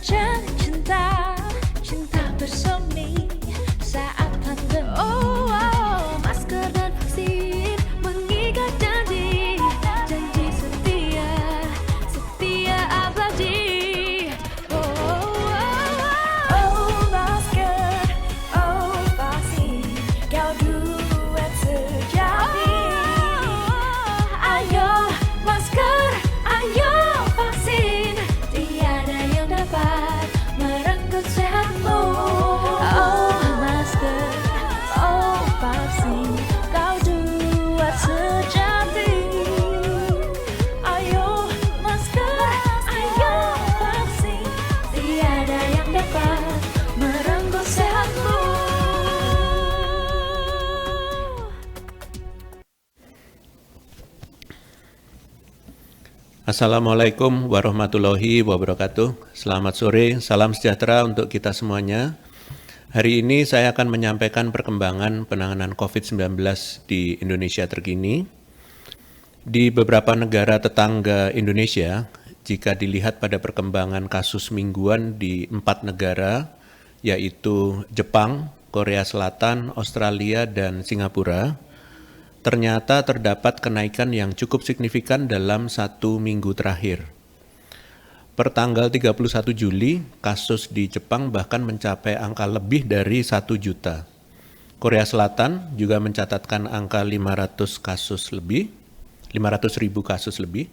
terjadi cinta, cinta bersemi saat pandemi. Oh, oh, masker dan vaksin mengikat janji, janji setia, setia abadi. Oh, oh, oh, oh, masker, oh, vaksin, kau duet sejati. Ayo masker, ayo vaksin, tiada yang dapat merenggut sehatmu. Oh masker, oh vaksin, kau duet sejati. Ayo masker, ayo vaksin, tiada yang dapat merenggut sehatmu. Assalamualaikum warahmatullahi wabarakatuh. Selamat sore, salam sejahtera untuk kita semuanya. Hari ini saya akan menyampaikan perkembangan penanganan COVID-19 di Indonesia terkini. Di beberapa negara tetangga Indonesia, jika dilihat pada perkembangan kasus mingguan di 4 negara, yaitu Jepang, Korea Selatan, Australia, dan Singapura, ternyata terdapat kenaikan yang cukup signifikan dalam 1 minggu terakhir. Per tanggal 31 Juli, kasus di Jepang bahkan mencapai angka lebih dari 1 juta. Korea Selatan juga mencatatkan angka 500 ribu kasus lebih,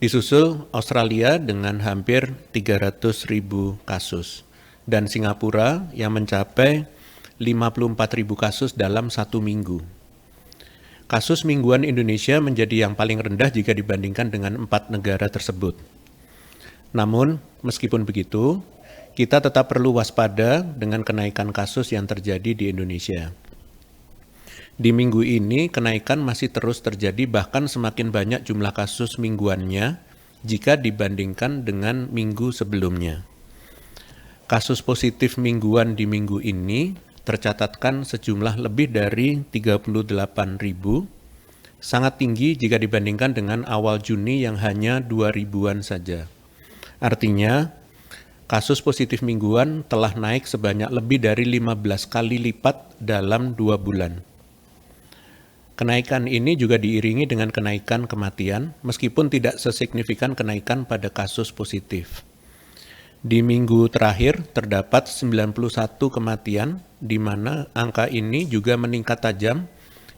disusul Australia dengan hampir 300 ribu kasus, dan Singapura yang mencapai 54 ribu kasus dalam 1 minggu. Kasus mingguan Indonesia menjadi yang paling rendah jika dibandingkan dengan 4 negara tersebut. Namun, meskipun begitu, kita tetap perlu waspada dengan kenaikan kasus yang terjadi di Indonesia. Di minggu ini, kenaikan masih terus terjadi, bahkan semakin banyak jumlah kasus mingguannya jika dibandingkan dengan minggu sebelumnya. Kasus positif mingguan di minggu ini tercatatkan sejumlah lebih dari 38.000, sangat tinggi jika dibandingkan dengan awal Juni yang hanya 2.000-an saja. Artinya, kasus positif mingguan telah naik sebanyak lebih dari 15 kali lipat dalam 2 bulan. Kenaikan ini juga diiringi dengan kenaikan kematian, meskipun tidak sesignifikan kenaikan pada kasus positif. Di minggu terakhir terdapat 91 kematian, di mana angka ini juga meningkat tajam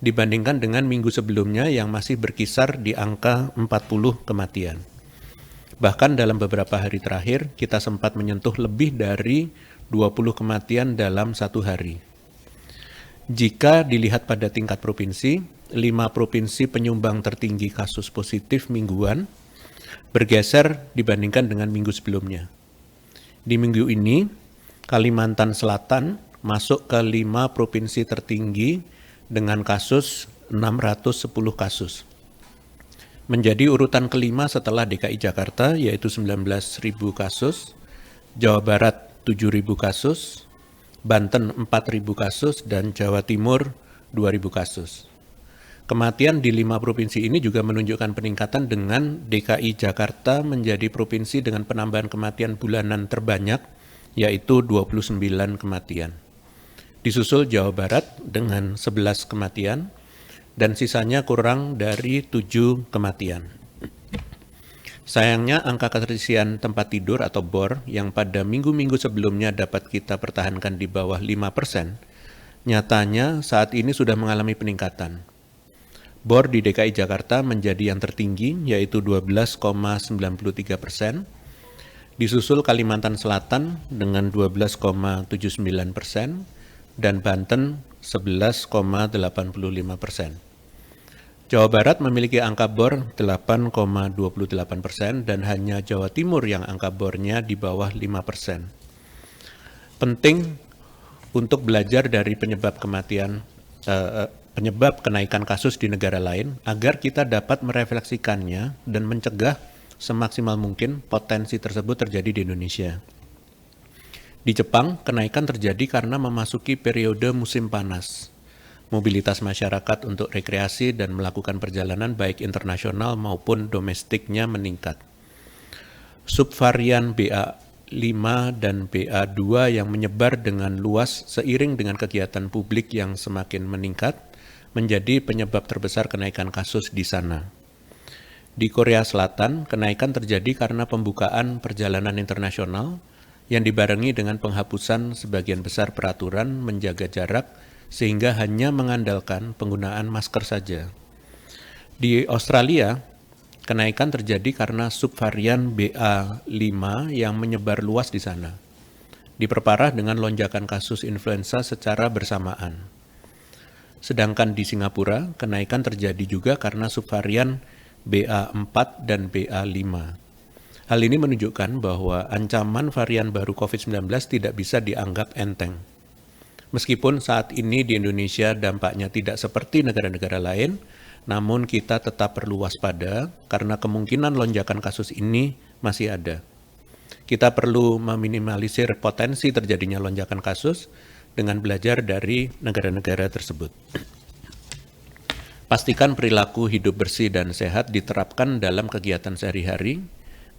dibandingkan dengan minggu sebelumnya yang masih berkisar di angka 40 kematian. Bahkan dalam beberapa hari terakhir, kita sempat menyentuh lebih dari 20 kematian dalam 1 hari. Jika dilihat pada tingkat provinsi, 5 provinsi penyumbang tertinggi kasus positif mingguan bergeser dibandingkan dengan minggu sebelumnya. Di minggu ini, Kalimantan Selatan masuk ke 5 provinsi tertinggi dengan kasus 610 kasus. Menjadi urutan kelima setelah DKI Jakarta, yaitu 19.000 kasus, Jawa Barat 7.000 kasus, Banten 4.000 kasus, dan Jawa Timur 2.000 kasus. Kematian di 5 provinsi ini juga menunjukkan peningkatan dengan DKI Jakarta menjadi provinsi dengan penambahan kematian bulanan terbanyak, yaitu 29 kematian. Disusul Jawa Barat dengan 11 kematian, dan sisanya kurang dari 7 kematian. Sayangnya angka keterisian tempat tidur atau BOR yang pada minggu-minggu sebelumnya dapat kita pertahankan di bawah 5%, nyatanya saat ini sudah mengalami peningkatan. BOR di DKI Jakarta menjadi yang tertinggi, yaitu 12,93%, disusul Kalimantan Selatan dengan 12,79%, dan Banten 11,85%. Jawa Barat memiliki angka BOR 8,28% dan hanya Jawa Timur yang angka BOR-nya di bawah 5%. Penting untuk belajar dari penyebab kenaikan kasus di negara lain agar kita dapat merefleksikannya dan mencegah semaksimal mungkin potensi tersebut terjadi di Indonesia. Di Jepang, kenaikan terjadi karena memasuki periode musim panas. Mobilitas masyarakat untuk rekreasi dan melakukan perjalanan baik internasional maupun domestiknya meningkat. Subvarian dan BA2 yang menyebar dengan luas seiring dengan kegiatan publik yang semakin meningkat menjadi penyebab terbesar kenaikan kasus di sana. Di Korea Selatan, kenaikan terjadi karena pembukaan perjalanan internasional yang dibarengi dengan penghapusan sebagian besar peraturan menjaga jarak sehingga hanya mengandalkan penggunaan masker saja. Di Australia, kenaikan terjadi karena subvarian BA5 yang menyebar luas di sana. Diperparah dengan lonjakan kasus influenza secara bersamaan. Sedangkan di Singapura, kenaikan terjadi juga karena subvarian BA4 dan BA5. Hal ini menunjukkan bahwa ancaman varian baru COVID-19 tidak bisa dianggap enteng. Meskipun saat ini di Indonesia dampaknya tidak seperti negara-negara lain, namun kita tetap perlu waspada karena kemungkinan lonjakan kasus ini masih ada. Kita perlu meminimalisir potensi terjadinya lonjakan kasus dengan belajar dari negara-negara tersebut. Pastikan perilaku hidup bersih dan sehat diterapkan dalam kegiatan sehari-hari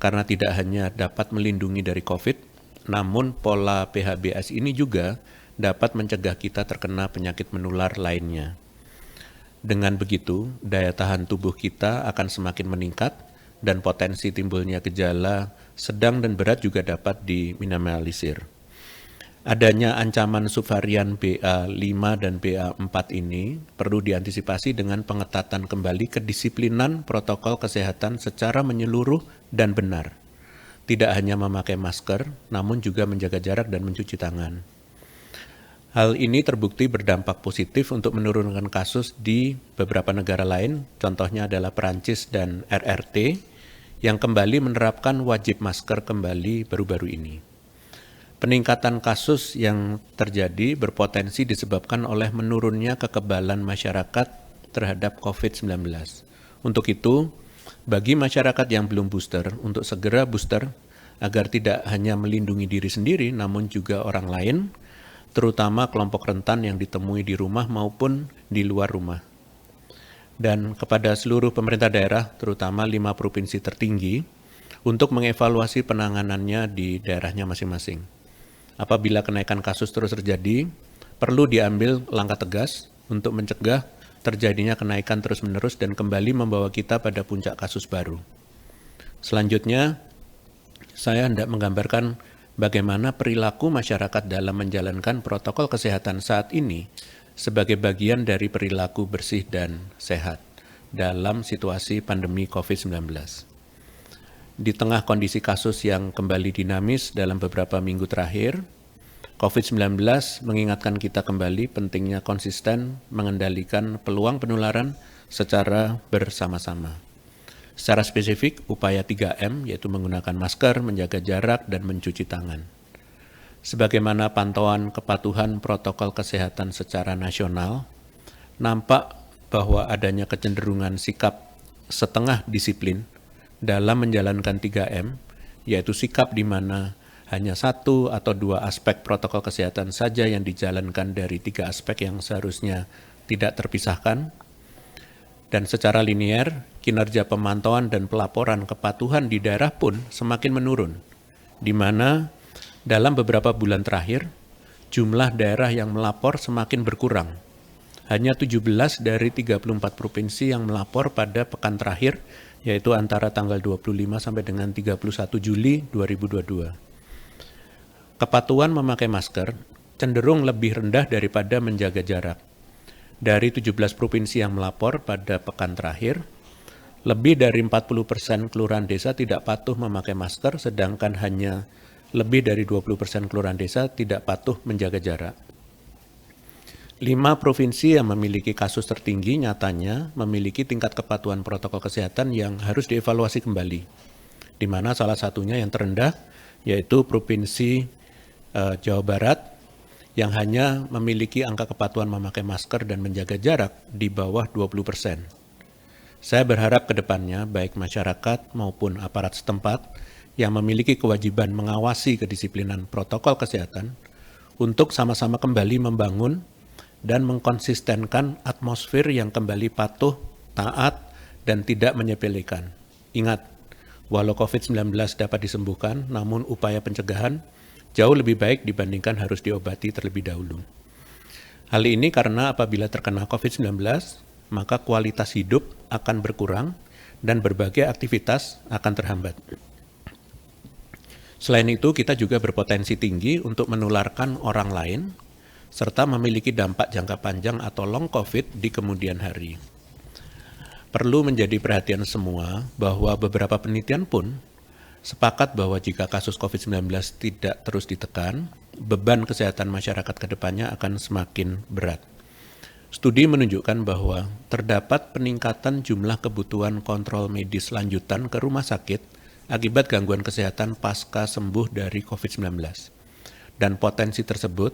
karena tidak hanya dapat melindungi dari COVID, namun pola PHBS ini juga dapat mencegah kita terkena penyakit menular lainnya. Dengan begitu, daya tahan tubuh kita akan semakin meningkat dan potensi timbulnya gejala sedang dan berat juga dapat diminimalisir. Adanya ancaman subvarian BA5 dan BA4 ini perlu diantisipasi dengan pengetatan kembali kedisiplinan protokol kesehatan secara menyeluruh dan benar. Tidak hanya memakai masker, namun juga menjaga jarak dan mencuci tangan. Hal ini terbukti berdampak positif untuk menurunkan kasus di beberapa negara lain, contohnya adalah Perancis dan RRT, yang kembali menerapkan wajib masker kembali baru-baru ini. Peningkatan kasus yang terjadi berpotensi disebabkan oleh menurunnya kekebalan masyarakat terhadap COVID-19. Untuk itu, bagi masyarakat yang belum booster, untuk segera booster agar tidak hanya melindungi diri sendiri, namun juga orang lain, terutama kelompok rentan yang ditemui di rumah maupun di luar rumah. Dan kepada seluruh pemerintah daerah, terutama 5 provinsi tertinggi, untuk mengevaluasi penanganannya di daerahnya masing-masing. Apabila kenaikan kasus terus terjadi, perlu diambil langkah tegas untuk mencegah terjadinya kenaikan terus-menerus dan kembali membawa kita pada puncak kasus baru. Selanjutnya, saya hendak menggambarkan bagaimana perilaku masyarakat dalam menjalankan protokol kesehatan saat ini sebagai bagian dari perilaku bersih dan sehat dalam situasi pandemi COVID-19. Di tengah kondisi kasus yang kembali dinamis dalam beberapa minggu terakhir, COVID-19 mengingatkan kita kembali pentingnya konsisten mengendalikan peluang penularan secara bersama-sama. Secara spesifik, upaya 3M yaitu menggunakan masker, menjaga jarak, dan mencuci tangan. Sebagaimana pantauan kepatuhan protokol kesehatan secara nasional, nampak bahwa adanya kecenderungan sikap setengah disiplin dalam menjalankan 3M, yaitu sikap di mana hanya 1 atau 2 aspek protokol kesehatan saja yang dijalankan dari 3 aspek yang seharusnya tidak terpisahkan. Dan secara linier, kinerja pemantauan dan pelaporan kepatuhan di daerah pun semakin menurun, di mana dalam beberapa bulan terakhir, jumlah daerah yang melapor semakin berkurang. Hanya 17 dari 34 provinsi yang melapor pada pekan terakhir, yaitu antara tanggal 25 sampai dengan 31 Juli 2022. Kepatuhan memakai masker cenderung lebih rendah daripada menjaga jarak. Dari 17 provinsi yang melapor pada pekan terakhir, lebih dari 40% kelurahan desa tidak patuh memakai masker, sedangkan hanya lebih dari 20% kelurahan desa tidak patuh menjaga jarak. 5 provinsi yang memiliki kasus tertinggi nyatanya memiliki tingkat kepatuhan protokol kesehatan yang harus dievaluasi kembali, di mana salah satunya yang terendah yaitu Provinsi Jawa Barat yang hanya memiliki angka kepatuhan memakai masker dan menjaga jarak di bawah 20%. Saya berharap ke depannya baik masyarakat maupun aparat setempat yang memiliki kewajiban mengawasi kedisiplinan protokol kesehatan untuk sama-sama kembali membangun dan mengkonsistenkan atmosfer yang kembali patuh, taat, dan tidak menyepelekan. Ingat, Walau COVID-19 dapat disembuhkan, namun upaya pencegahan jauh lebih baik dibandingkan harus diobati terlebih dahulu. Hal ini karena apabila terkena COVID-19, maka kualitas hidup akan berkurang dan berbagai aktivitas akan terhambat. Selain itu, kita juga berpotensi tinggi untuk menularkan orang lain, serta memiliki dampak jangka panjang atau long COVID di kemudian hari. Perlu menjadi perhatian semua bahwa beberapa penelitian pun sepakat bahwa jika kasus COVID-19 tidak terus ditekan, beban kesehatan masyarakat ke depannya akan semakin berat. Studi menunjukkan bahwa terdapat peningkatan jumlah kebutuhan kontrol medis lanjutan ke rumah sakit akibat gangguan kesehatan pasca sembuh dari COVID-19. Dan potensi tersebut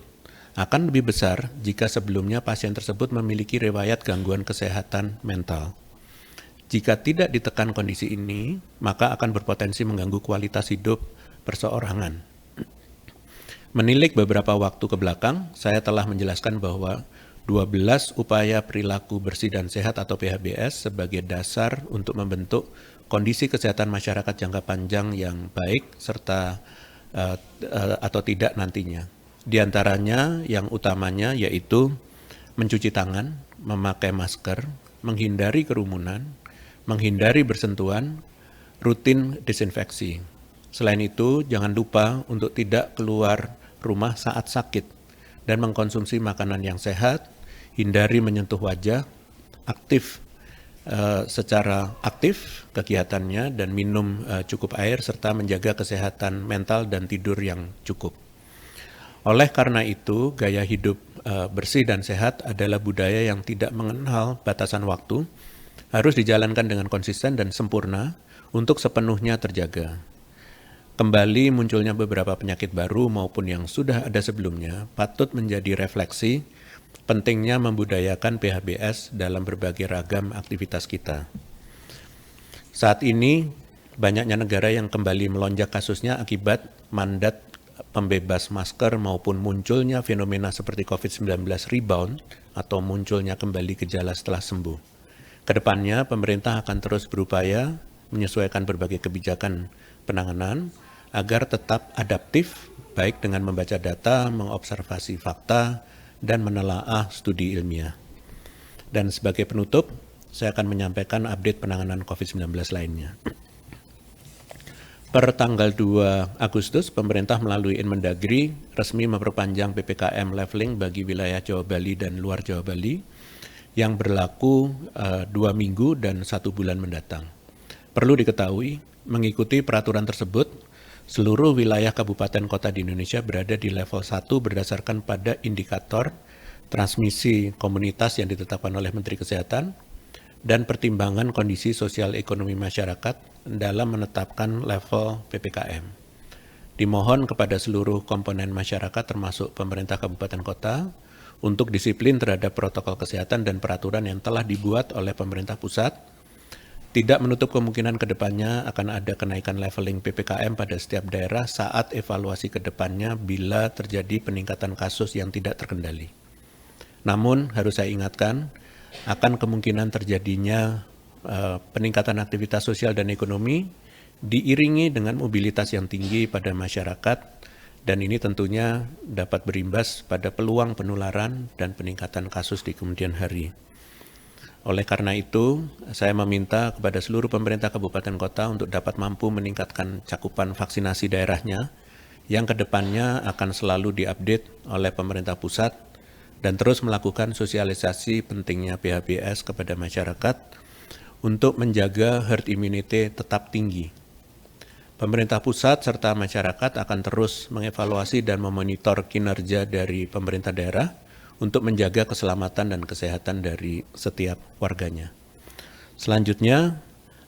akan lebih besar jika sebelumnya pasien tersebut memiliki riwayat gangguan kesehatan mental. Jika tidak ditekan kondisi ini, maka akan berpotensi mengganggu kualitas hidup perseorangan. Menilik beberapa waktu ke belakang, saya telah menjelaskan bahwa 12 upaya perilaku bersih dan sehat atau PHBS sebagai dasar untuk membentuk kondisi kesehatan masyarakat jangka panjang yang baik serta atau tidak nantinya. Di antaranya yang utamanya yaitu mencuci tangan, memakai masker, menghindari kerumunan, menghindari bersentuhan, rutin disinfeksi. Selain itu, jangan lupa untuk tidak keluar rumah saat sakit dan mengkonsumsi makanan yang sehat, hindari menyentuh wajah, secara aktif kegiatannya dan minum cukup air serta menjaga kesehatan mental dan tidur yang cukup. Oleh karena itu, gaya hidup bersih dan sehat adalah budaya yang tidak mengenal batasan waktu, harus dijalankan dengan konsisten dan sempurna untuk sepenuhnya terjaga. Kembali munculnya beberapa penyakit baru maupun yang sudah ada sebelumnya patut menjadi refleksi pentingnya membudayakan PHBS dalam berbagai ragam aktivitas kita. Saat ini, banyaknya negara yang kembali melonjak kasusnya akibat mandat pembebas masker maupun munculnya fenomena seperti COVID-19 rebound atau munculnya kembali gejala setelah sembuh. Kedepannya, pemerintah akan terus berupaya menyesuaikan berbagai kebijakan penanganan agar tetap adaptif, baik dengan membaca data, mengobservasi fakta, dan menelaah studi ilmiah. Dan sebagai penutup, saya akan menyampaikan update penanganan COVID-19 lainnya. Per tanggal 2 Agustus, pemerintah melalui Inmendagri resmi memperpanjang PPKM leveling bagi wilayah Jawa Bali dan luar Jawa Bali yang berlaku 2 minggu dan 1 bulan mendatang. Perlu diketahui, mengikuti peraturan tersebut, seluruh wilayah kabupaten kota di Indonesia berada di level 1 berdasarkan pada indikator transmisi komunitas yang ditetapkan oleh Menteri Kesehatan dan pertimbangan kondisi sosial ekonomi masyarakat dalam menetapkan level PPKM. Dimohon kepada seluruh komponen masyarakat termasuk pemerintah kabupaten kota untuk disiplin terhadap protokol kesehatan dan peraturan yang telah dibuat oleh pemerintah pusat, tidak menutup kemungkinan ke depannya akan ada kenaikan leveling PPKM pada setiap daerah saat evaluasi ke depannya bila terjadi peningkatan kasus yang tidak terkendali. Namun, harus saya ingatkan, akan kemungkinan terjadinya peningkatan aktivitas sosial dan ekonomi diiringi dengan mobilitas yang tinggi pada masyarakat, dan ini tentunya dapat berimbas pada peluang penularan dan peningkatan kasus di kemudian hari. Oleh karena itu, saya meminta kepada seluruh pemerintah kabupaten kota untuk dapat mampu meningkatkan cakupan vaksinasi daerahnya yang kedepannya akan selalu diupdate oleh pemerintah pusat dan terus melakukan sosialisasi pentingnya PHBS kepada masyarakat untuk menjaga herd immunity tetap tinggi. Pemerintah pusat serta masyarakat akan terus mengevaluasi dan memonitor kinerja dari pemerintah daerah untuk menjaga keselamatan dan kesehatan dari setiap warganya. Selanjutnya,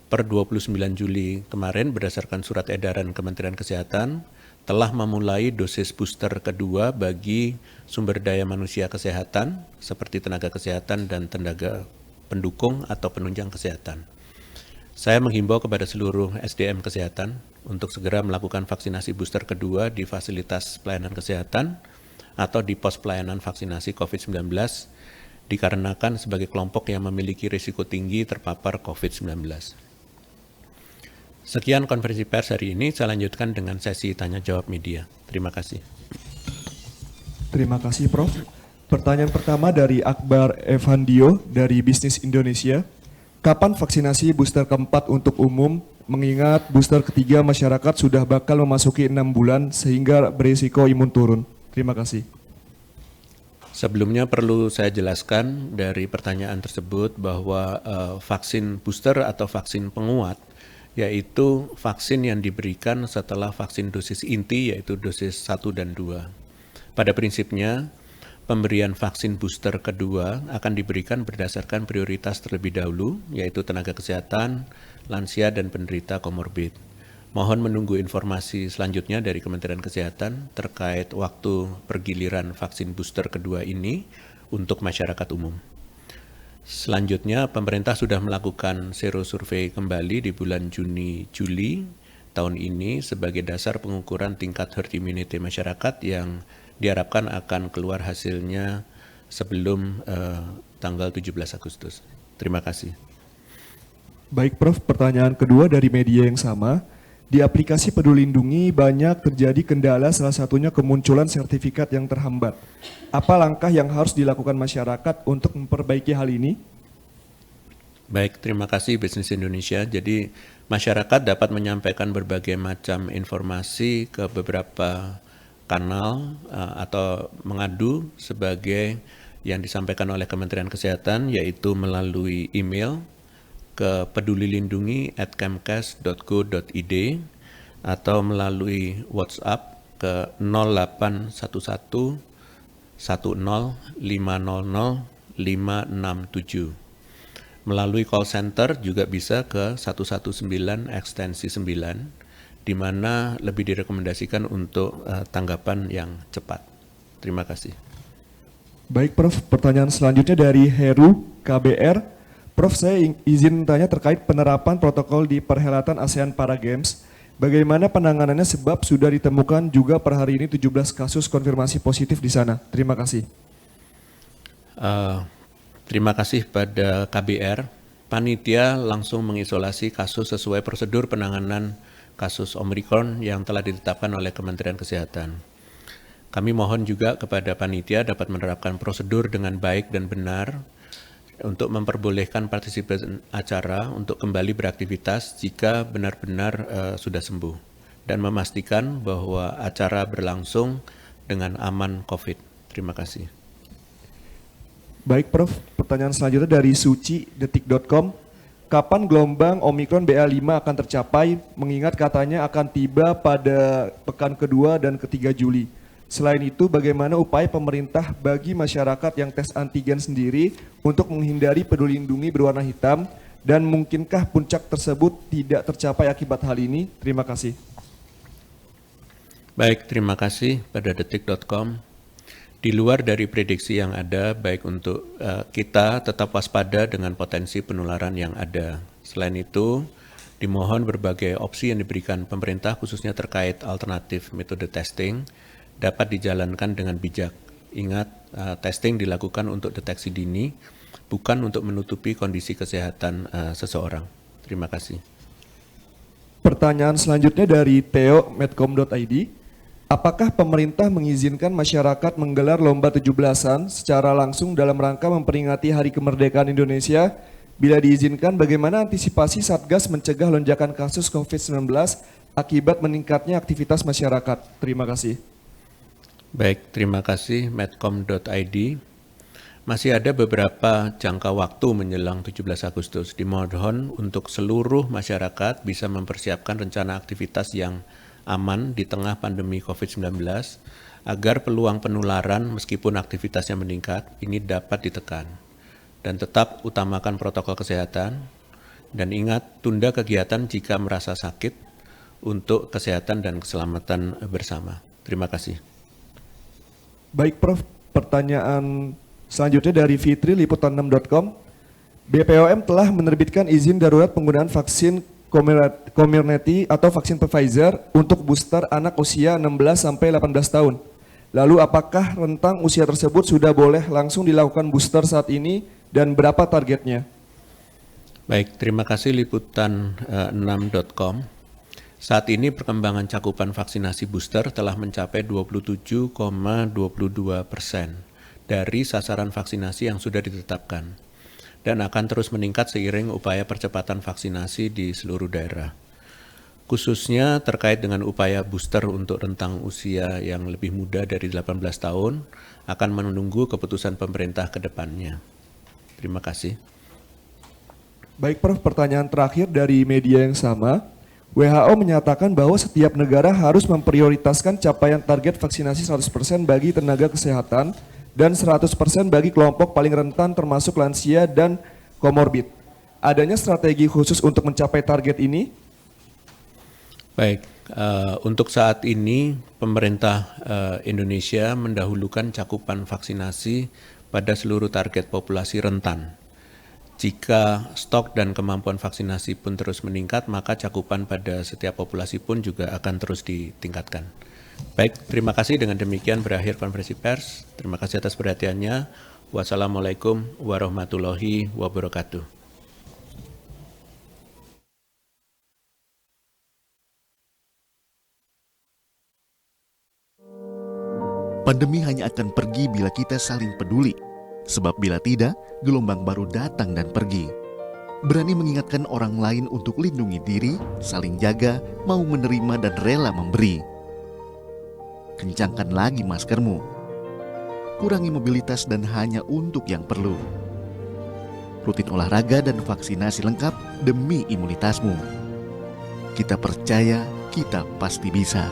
per 29 Juli kemarin berdasarkan surat edaran Kementerian Kesehatan telah memulai dosis booster kedua bagi sumber daya manusia kesehatan seperti tenaga kesehatan dan tenaga pendukung atau penunjang kesehatan. Saya menghimbau kepada seluruh SDM kesehatan untuk segera melakukan vaksinasi booster kedua di fasilitas pelayanan kesehatan atau di pos pelayanan vaksinasi COVID-19 dikarenakan sebagai kelompok yang memiliki risiko tinggi terpapar COVID-19. Sekian konferensi pers hari ini, saya lanjutkan dengan sesi tanya-jawab media. Terima kasih. Terima kasih, Prof. Pertanyaan pertama dari Akbar Evandio dari Bisnis Indonesia. Kapan vaksinasi booster keempat untuk umum, mengingat booster ketiga masyarakat sudah bakal memasuki 6 bulan sehingga berisiko imun turun? Terima kasih. Sebelumnya perlu saya jelaskan dari pertanyaan tersebut bahwa vaksin booster atau vaksin penguat yaitu vaksin yang diberikan setelah vaksin dosis inti yaitu dosis 1 dan 2. Pada prinsipnya, pemberian vaksin booster kedua akan diberikan berdasarkan prioritas terlebih dahulu, yaitu tenaga kesehatan, lansia, dan penderita komorbid. Mohon menunggu informasi selanjutnya dari Kementerian Kesehatan terkait waktu pergiliran vaksin booster kedua ini untuk masyarakat umum. Selanjutnya, pemerintah sudah melakukan serosurvei kembali di bulan Juni-Juli tahun ini sebagai dasar pengukuran tingkat herd immunity masyarakat yang diharapkan akan keluar hasilnya sebelum tanggal 17 Agustus. Terima kasih. Baik, Prof. Pertanyaan kedua dari media yang sama. Di aplikasi Peduli Lindungi banyak terjadi kendala, salah satunya kemunculan sertifikat yang terhambat. Apa langkah yang harus dilakukan masyarakat untuk memperbaiki hal ini? Baik, terima kasih Bisnis Indonesia. Jadi masyarakat dapat menyampaikan berbagai macam informasi ke beberapa kanal atau mengadu sebagai yang disampaikan oleh Kementerian Kesehatan, yaitu melalui email ke pedulilindungi@kemkes.go.id atau melalui WhatsApp ke 0811 10 500 567. Melalui call center juga bisa ke 119 ekstensi 9, di mana lebih direkomendasikan untuk tanggapan yang cepat. Terima kasih. Baik, Prof. Pertanyaan selanjutnya dari Heru KBR. Prof, saya izin tanya terkait penerapan protokol di perhelatan ASEAN Para Games. Bagaimana penanganannya sebab sudah ditemukan juga per hari ini 17 kasus konfirmasi positif di sana. Terima kasih. Terima kasih pada KBR. Panitia langsung mengisolasi kasus sesuai prosedur penanganan kasus Omicron yang telah ditetapkan oleh Kementerian Kesehatan. Kami mohon juga kepada panitia dapat menerapkan prosedur dengan baik dan benar untuk memperbolehkan partisipan acara untuk kembali beraktivitas jika benar-benar sudah sembuh dan memastikan bahwa acara berlangsung dengan aman COVID. Terima kasih. Baik, Prof. Pertanyaan selanjutnya dari Suci, detik.com. Kapan gelombang Omicron BA5 akan tercapai, mengingat katanya akan tiba pada pekan kedua dan ketiga Juli. Selain itu, bagaimana upaya pemerintah bagi masyarakat yang tes antigen sendiri untuk menghindari Peduli Lindungi berwarna hitam, dan mungkinkah puncak tersebut tidak tercapai akibat hal ini? Terima kasih. Baik, terima kasih pada detik.com. Di luar dari prediksi yang ada, baik untuk kita tetap waspada dengan potensi penularan yang ada. Selain itu, dimohon berbagai opsi yang diberikan pemerintah khususnya terkait alternatif metode testing dapat dijalankan dengan bijak. Ingat, testing dilakukan untuk deteksi dini, bukan untuk menutupi kondisi kesehatan seseorang. Terima kasih. Pertanyaan selanjutnya dari theo.medcom.id. Apakah pemerintah mengizinkan masyarakat menggelar lomba 17-an secara langsung dalam rangka memperingati Hari Kemerdekaan Indonesia? Bila diizinkan, bagaimana antisipasi Satgas mencegah lonjakan kasus COVID-19 akibat meningkatnya aktivitas masyarakat? Terima kasih. Baik, terima kasih medcom.id. Masih ada beberapa jangka waktu menjelang 17 Agustus. Dimohon untuk seluruh masyarakat bisa mempersiapkan rencana aktivitas yang aman di tengah pandemi COVID-19 agar peluang penularan meskipun aktivitasnya meningkat ini dapat ditekan. Dan tetap utamakan protokol kesehatan dan ingat tunda kegiatan jika merasa sakit untuk kesehatan dan keselamatan bersama. Terima kasih. Baik, Prof. Pertanyaan selanjutnya dari Fitri, liputan6.com. BPOM telah menerbitkan izin darurat penggunaan vaksin Comirnaty atau vaksin Pfizer untuk booster anak usia 16-18 tahun. Lalu apakah rentang usia tersebut sudah boleh langsung dilakukan booster saat ini dan berapa targetnya? Baik, terima kasih liputan6.com. Saat ini perkembangan cakupan vaksinasi booster telah mencapai 27,22% dari sasaran vaksinasi yang sudah ditetapkan dan akan terus meningkat seiring upaya percepatan vaksinasi di seluruh daerah. Khususnya terkait dengan upaya booster untuk rentang usia yang lebih muda dari 18 tahun akan menunggu keputusan pemerintah ke depannya. Terima kasih. Baik Prof, pertanyaan terakhir dari media yang sama. WHO menyatakan bahwa setiap negara harus memprioritaskan capaian target vaksinasi 100% bagi tenaga kesehatan dan 100% bagi kelompok paling rentan termasuk lansia dan komorbid. Adanya strategi khusus untuk mencapai target ini? Baik, untuk saat ini pemerintah Indonesia mendahulukan cakupan vaksinasi pada seluruh target populasi rentan. Jika stok dan kemampuan vaksinasi pun terus meningkat, maka cakupan pada setiap populasi pun juga akan terus ditingkatkan. Baik, terima kasih. Dengan demikian berakhir konferensi pers. Terima kasih atas perhatiannya. Wassalamualaikum warahmatullahi wabarakatuh. Pandemi hanya akan pergi bila kita saling peduli. Sebab bila tidak, gelombang baru datang dan pergi. Berani mengingatkan orang lain untuk lindungi diri, saling jaga, mau menerima dan rela memberi. Kencangkan lagi maskermu. Kurangi mobilitas dan hanya untuk yang perlu. Rutin olahraga dan vaksinasi lengkap demi imunitasmu. Kita percaya, kita pasti bisa.